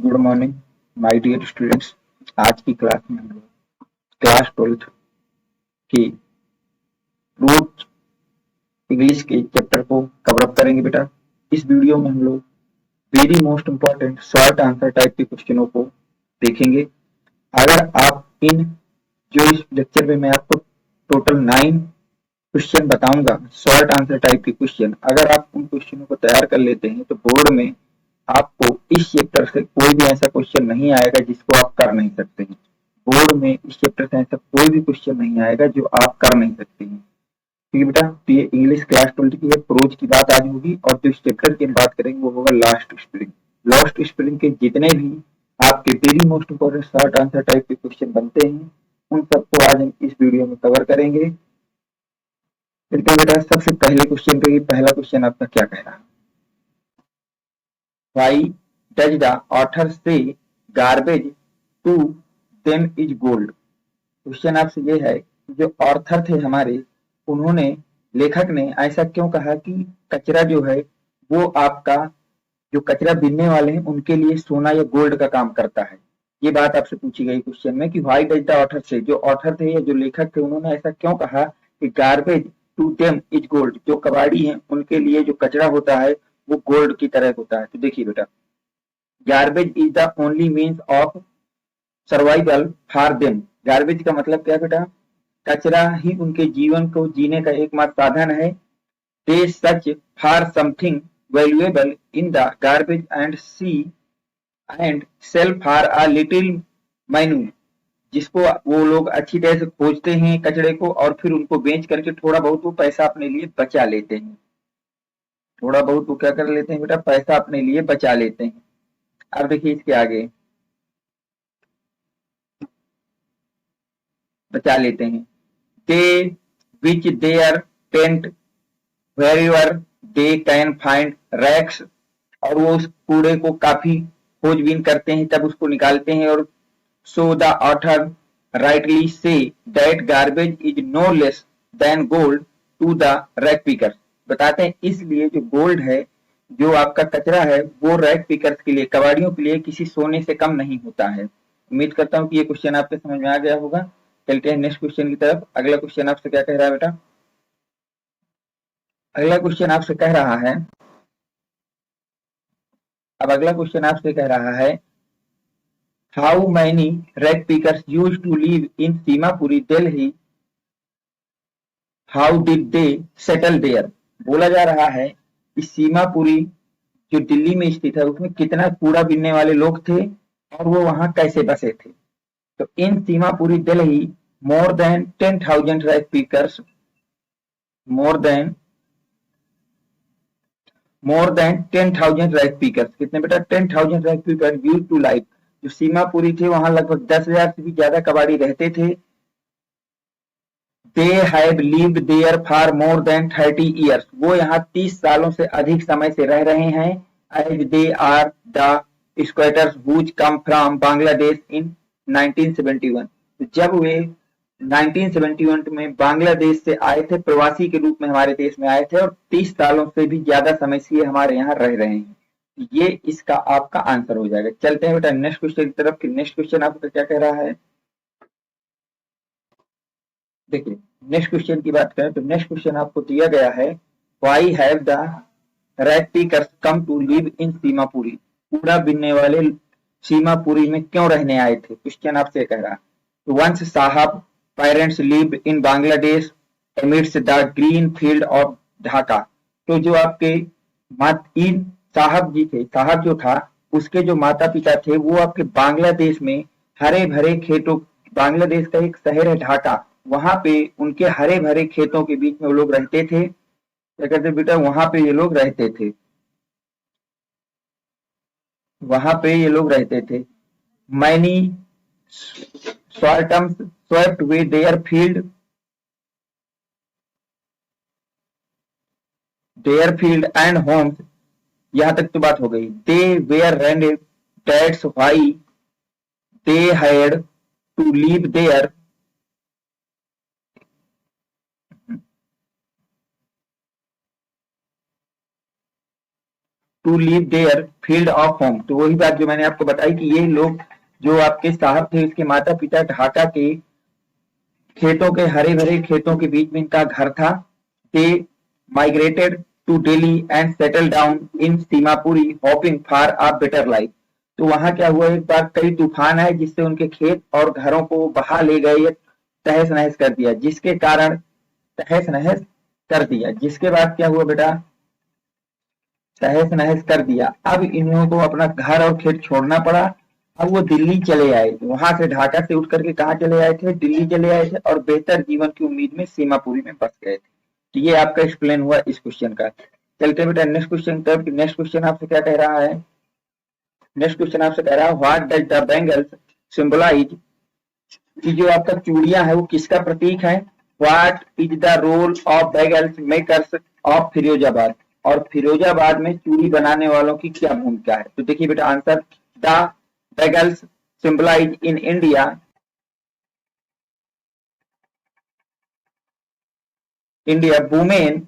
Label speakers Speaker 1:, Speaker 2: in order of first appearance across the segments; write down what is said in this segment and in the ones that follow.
Speaker 1: Good morning my dear students. आज की class में हम लोग क्लास 12th की रोज इंग्लिश के चैप्टर को कवर अप करेंगे बेटा। इस वीडियो में हम लोग very most important short answer type के क्वेश्चनों को देखेंगे। अगर आप इन जो इस लेक्चर में मैं आपको टोटल 9 क्वेश्चन बताऊंगा शॉर्ट आंसर टाइप के क्वेश्चन, अगर आप उन क्वेश्चनों को तैयार कर लेते हैं तो बोर्ड में आपको इस चैप्टर से कोई भी ऐसा क्वेश्चन नहीं आएगा जिसको आप कर नहीं सकते हैं। बोर्ड में इस चैप्टर से ऐसा कोई भी क्वेश्चन नहीं आएगा जो आप कर नहीं सकते हैं। ठीक है बेटा, तो ये इंग्लिश क्लास 12 की है। प्रोज की बात आज होगी और जो इस चैप्टर की बात करेंगे वो होगा लास्ट स्पेलिंग। लास्ट स्पेलिंग के जितने भी आपके very most important short answer type के क्वेश्चन बनते हैं उन सबको आज हम इस वीडियो में कवर करेंगे। चलते हैं बेटा सबसे पहले क्वेश्चन पे। पहला क्वेश्चन आपका क्या कह रहा है? Why does the author say garbage to them is gold? Question आपसे ये है, जो ऑर्थर थे हमारे, उन्होंने, लेखक ने ऐसा क्यों कहा कि कचरा जो है वो आपका, जो कचरा बीनने वाले हैं उनके लिए सोना या गोल्ड का काम करता है। ये बात आपसे पूछी गई क्वेश्चन में कि व्हाई डज द ऑथर से, जो ऑथर थे या जो लेखक थे उन्होंने ऐसा क्यों कहा कि garbage to them is gold, जो कबाड़ी हैं उनके लिए जो कचरा होता है वो गोल्ड की तरह होता है। तो देखिए बेटा, garbage is the only means of survival for them. Garbage का मतलब क्या बेटा? कचरा ही उनके जीवन को जीने का एकमात्र साधन है। दे सच for something valuable in the garbage and see and sell for a little minute, जिसको वो लोग अच्छी तरह से खोजते हैं कचरे को और फिर उनको बेच करके थोड़ा बहुत वो पैसा अपने लिए बचा लेते हैं। थोड़ा बहुत वो क्या कर लेते हैं बेटा? पैसा अपने लिए बचा लेते हैं। अब देखिए इसके आगे, बचा लेते हैं। They which there tent wherever they can find rags, और वो उस कूड़े को काफी खोजबीन करते हैं तब उसको निकालते हैं। और so the author rightly say that garbage is no less than gold to the rag picker. बताते हैं इसलिए जो गोल्ड है, जो आपका कचरा है, वो रैक पिकर्स के लिए, कबाड़ियों के लिए किसी सोने से कम नहीं होता है। उम्मीद करता हूँ कि ये क्वेश्चन आपके समझ में आ गया होगा। चलते हैं नेक्स्ट क्वेश्चन की तरफ। अगला क्वेश्चन आपसे क्या कह रहा है बेटा? अगला क्वेश्चन आपसे कह रहा है, अब अगला क्वेश्चन आपसे कह रहा है, how many rag pickers use to live in Seemapuri Delhi, how did they settle there. बोला जा रहा है कि सीमापुरी जो दिल्ली में स्थित है उसमें कितना कूड़ा बीनने वाले लोग थे और वो वहां कैसे बसे थे। तो in Seemapuri Delhi more than 10,000 rag pickers, more than 10,000 rag pickers, कितने बेटा? 10,000 rag picker use to life. जो सीमापुरी थे वहां लगभग 10,000 से भी ज्यादा कबाड़ी रहते थे। They have lived there for more than 30 years, वो यहाँ 30 सालों से अधिक समय से रह रहे हैं। As they are the squatters who come from Bangladesh in 1971। तो जब वे 1971 में बांग्लादेश से आए थे, प्रवासी के रूप में हमारे देश में आए थे और 30 सालों से भी ज्यादा समय से हमारे यहाँ रह रहे हैं। ये इसका आपका आंसर हो जाएगा। चलते हैं बेटा नेक्स्ट क्वेश्चन की तरफ। नेक्स्ट क्वेश्चन आपका क्या कह रहा है? देखिए नेक्स्ट क्वेश्चन की बात करें तो नेक्स्ट क्वेश्चन आपको दिया गया है, why have the rag pickers come to live in Seemapuri. कूड़ा बीनने वाले सीमापुरी में क्यों रहने आए थे? क्वेश्चन आपसे कह रहा है। तो वंस साहब parents lived in Bangladesh amidst the green field of Dhaka. तो जो आपके इन साहब जी थे, साहब जो था उसके जो माता पिता थे वो आपके बांग्लादेश में हरे भरे खेतों, बांग्लादेश का एक शहर है ढाका, वहां पे उनके हरे भरे खेतों के बीच में वो लोग रहते थे। क्या कहते बेटा? वहां पे ये लोग रहते थे, वहां पे ये लोग रहते थे। Many storms swept away their field, their field and homes, यहां तक तो बात हो गई। They were rented, that's why they had to leave there. To leave their field of home. तो वही बात जो मैंने आपको बताई कि ये लोग जो आपके साहब थे, इसके माता पिता ढाका के खेतों के हरे भरे खेतों के बीच में इनका घर था। They migrated to Delhi and settle down in Seemapuri hoping for a better life. तो वहां क्या हुआ, एक बार कई तूफान आए जिससे उनके खेत और घरों को बहा ले गए, तहस नहस कर दिया, जिसके कारण तहस नहस कर दिया, जिसके बाद क्या हुआ बेटा, तहस नहस कर दिया। अब इन्हों को अपना घर और खेत छोड़ना पड़ा। अब वो दिल्ली चले आए, वहां से ढाका से उठ करके कहाँ चले आए थे, दिल्ली चले आए थे और बेहतर जीवन की उम्मीद में सीमापुरी में बस गए थे। तो ये आपका एक्सप्लेन हुआ इस क्वेश्चन का। चलते हैं बेटा नेक्स्ट क्वेश्चन तरफ। नेक्स्ट क्वेश्चन आपसे क्या कह रहा है, नेक्स्ट क्वेश्चन आपसे कह रहा है what does the bangles symbolize, कि जो आपका चूड़ियां है वो किसका प्रतीक है। What is the role of bangles makers of Firozabad, और फिरोजाबाद में चूड़ी बनाने वालों की क्या भूमिका है। तो देखिए बेटा answer, the bangles symbolize in India women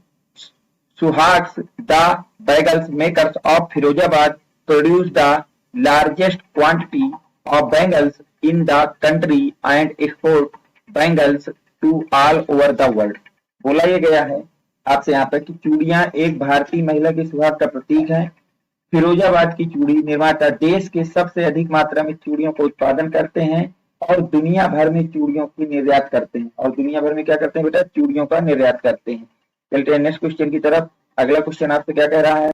Speaker 1: suhags. The bangles makers of Firozabad produce the largest quantity of bangles in the country and export bangles to all over the world। बोला ये गया है आपसे यहाँ पर कि चूड़ियां एक भारतीय महिला के सुहाग का प्रतीक है। फिरोजाबाद की चूड़ी निर्माता देश के सबसे अधिक मात्रा में चूड़ियों का उत्पादन करते हैं और दुनिया भर में चूड़ियों की निर्यात करते हैं। और दुनिया भर में क्या करते हैं बेटा, चूड़ियों का निर्यात करते हैं। चलते हैं नेक्स्ट क्वेश्चन की तरफ। अगला क्वेश्चन आपसे क्या कह रहा है,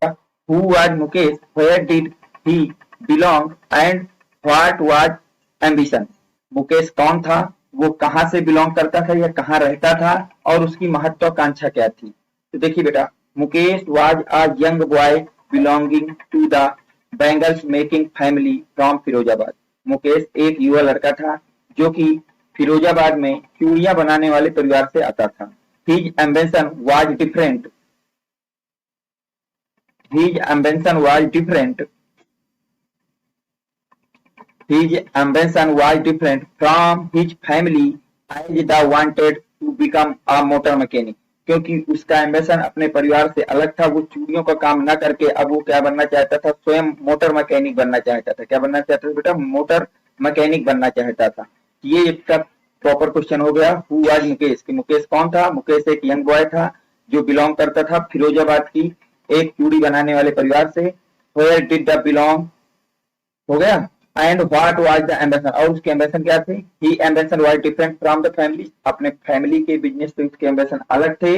Speaker 1: who was Mukesh, where did he belong and what was ambition. Mukesh कौन था, वो कहां से बिलोंग करता था या कहां रहता था, और उसकी महत्वाकांक्षा क्या थी। तो देखिए बेटा, Mukesh was a young boy belonging to the bangles making family from Firozabad. Mukesh एक युवा लड़का था जो कि फिरोजाबाद में चूड़ियां बनाने वाले परिवार से आता था। His ambition was different, his ambition was different, his ambition was different from his family as they wanted to become a motor mechanic। क्योंकि उसका एम्बिशन अपने परिवार से अलग था। वो चूड़ियों का काम न करके अब वो क्या बनना चाहता था, स्वयं मोटर मैकेनिक बनना चाहता था। क्या बनना चाहता था बेटा, मोटर मैकेनिक बनना चाहता था। ये इसका प्रॉपर क्वेश्चन हो गया, हु वाज मुकेश, कि मुकेश कौन था। मुकेश एक यंग बॉय था जो बिलोंग करता था फिरोजाबाद की एक चूड़ी बनाने वाले परिवार से। वेयर डिड द बिलोंग हो गया, and what was the ambition, और उसके एम्बिशन क्या थे। He ambition was different from the family, अपने फैमिली के बिजनेस से उसके एम्बिशन अलग थे।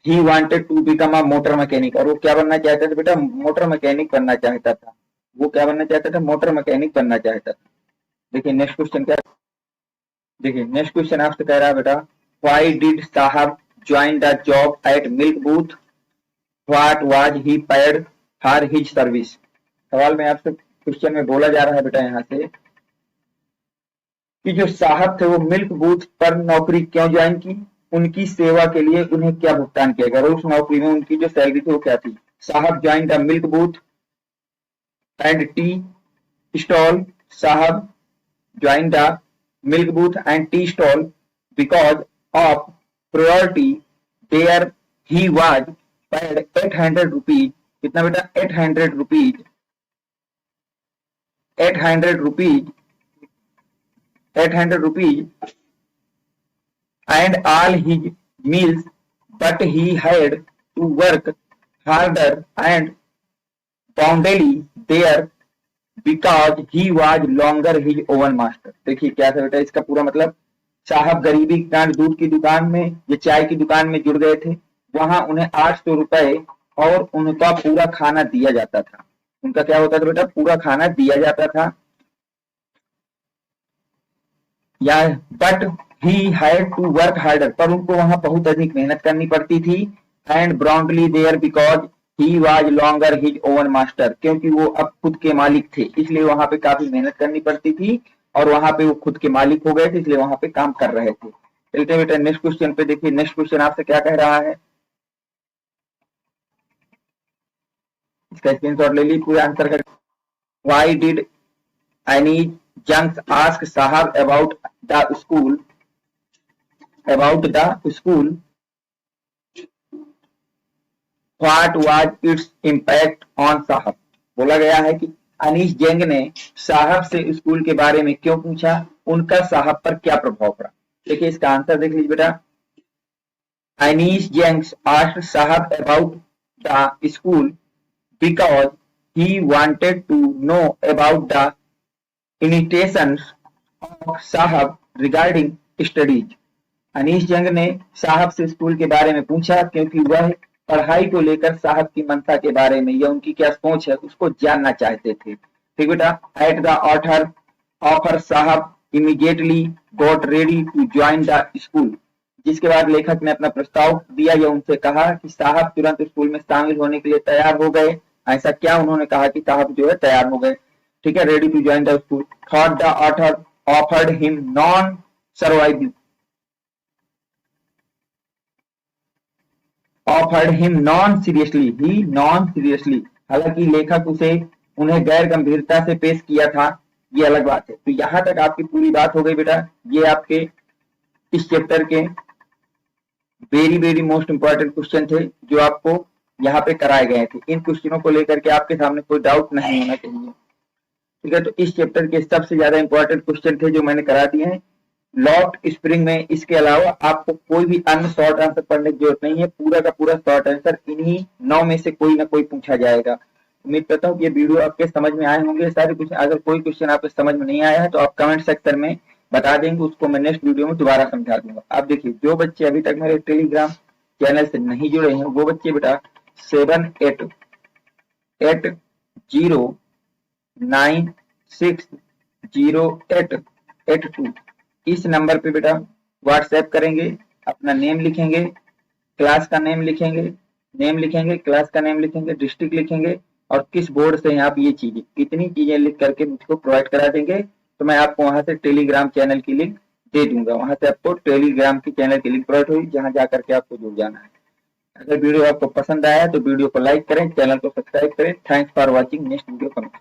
Speaker 1: He wanted to become a motor mechanic, और वो क्या बनना चाहता था बेटा, मोटर मैकेनिक बनना चाहता था। वो क्या बनना चाहता था, मोटर मैकेनिक बनना चाहता था। देखिए नेक्स्ट क्वेश्चन क्या, देखिए नेक्स्ट क्वेश्चन आपसे कह रहा है बेटा, व्हाई डिड साहब join the job eight milk booth, what was he paid for his service. सवाल में आपसे क्वेश्चन में बोला जा रहा है बेटा यहाँ से कि जो साहब थे वो मिल्क बूथ पर नौकरी क्यों ज्वाइन की, उनकी सेवा के लिए उन्हें क्या भुगतान किया गया, और उस नौकरी में उनकी जो सैलरी थी वो क्या थी। साहब join the milk booth and tea stall, साहब join the milk booth and tea stall because of priority there he was paid 800 rupees. कितना बेटा, 800 rupees, 800 rupees, 800 rupees and all his meals, but he had to work harder and boundly there because he was longer his own master। देखिए क्या था बेटा इसका पूरा मतलब, साहब गरीबी के कारण दूध की दुकान में या चाय की दुकान में जुड़ गए थे। वहां उन्हें 800 रुपए और उनका पूरा खाना दिया जाता था। उनका क्या होता था बेटा, पूरा खाना दिया जाता था। या but he had to work harder, पर उनको वहां बहुत अधिक मेहनत करनी पड़ती थी। And proudly there because he was longer his own master, क्योंकि वो अब खुद के मालिक थे इसलिए वहां पे काफी मेहनत करनी पड़ती थी और वहां पे वो खुद के मालिक हो गए थे इसलिए वहां पे काम कर रहे थे। चलते बेटा नेक्स्ट क्वेश्चन पे। देखिए नेक्स्ट क्वेश्चन आपसे क्या कह रहा है, इसका स्क्रीनशॉट ले लीजिए, पूरे आंसर कर। Why did any jinx ask साहब about the school, about the school what was its impact on साहब। बोला गया है कि अनीश जैंग ने साहब से स्कूल के बारे में क्यों पूछा, उनका साहब पर क्या प्रभाव पड़ा। देखिए इसका आंसर देख लीजिए बेटा। अनीश जैंग आस्क्ड साहब about the school because he wanted to know about the initiations of साहब regarding studies। अनीश जंग ने साहब से स्कूल के बारे में पूछा क्योंकि वह पढ़ाई को लेकर साहब की मंशा के बारे में या उनकी क्या सोच है उसको जानना चाहते थे। ठीक बेटा। At the offer Saheb immediately got ready to join the school. जिसके बाद लेखक ने अपना प्रस्ताव दिया या उनसे कहा कि साहब तुरंत स्कूल में शामिल होने के लिए तैयार हो गए। ऐसा क्या उन्होंने कहा कि साहब जो है तैयार हो गए। ठीक है। Ready to join the school. Thought the author offered him non survival offered him non seriously. हालांकि लेखक उन्हें गैर गंभीरता से पेश किया था, ये अलग बात है। तो यहां तक आपकी पूरी बात हो गई बेटा। ये आपके इस चैप्टर के very very most important question थे जो आपको यहाँ पे कराए गए थे। इन क्वेश्चनों को लेकर के आपके सामने कोई डाउट नहीं होना चाहिए। ठीक है। तो इस चैप्टर के सबसे ज्यादा इंपॉर्टेंट क्वेश्चन थे जो मैंने करा दिए हैं लॉट स्प्रिंग में। इसके अलावा आपको कोई भी अन्य शॉर्ट आंसर पढ़ने की जरूरत नहीं है। पूरा का पूरा शॉर्ट आंसर इन्हीं 9 में से कोई ना कोई पूछा जाएगा। उम्मीद करता हूँ कि ये वीडियो आपके समझ में आए होंगे सारे क्वेश्चन। अगर कोई क्वेश्चन आपके समझ में नहीं आया है तो आप कमेंट सेक्शन में बता देंगे, उसको मैं नेक्स्ट वीडियो में दोबारा समझा दूंगा। आप देखिए जो बच्चे अभी तक मेरे टेलीग्राम चैनल से नहीं जुड़े हैं वो बच्चे बेटा 7880960882 इस नंबर पे बेटा व्हाट्सएप करेंगे, अपना नेम लिखेंगे, क्लास का नेम लिखेंगे, क्लास का नेम लिखेंगे, डिस्ट्रिक्ट लिखेंगे और किस बोर्ड से हैं आप, ये चीजें इतनी चीजें लिख करके मुझको प्रोवाइड करा देंगे तो मैं आपको वहां से टेलीग्राम चैनल की लिंक दे दूंगा। वहां से आपको टेलीग्राम की चैनल की लिंक प्रोवाइड होगी जहां जाकर के आपको जुड़ जाना है। अगर वीडियो आपको पसंद आया तो वीडियो को लाइक करें, चैनल को सब्सक्राइब करें। Thanks for watching. Next video comment.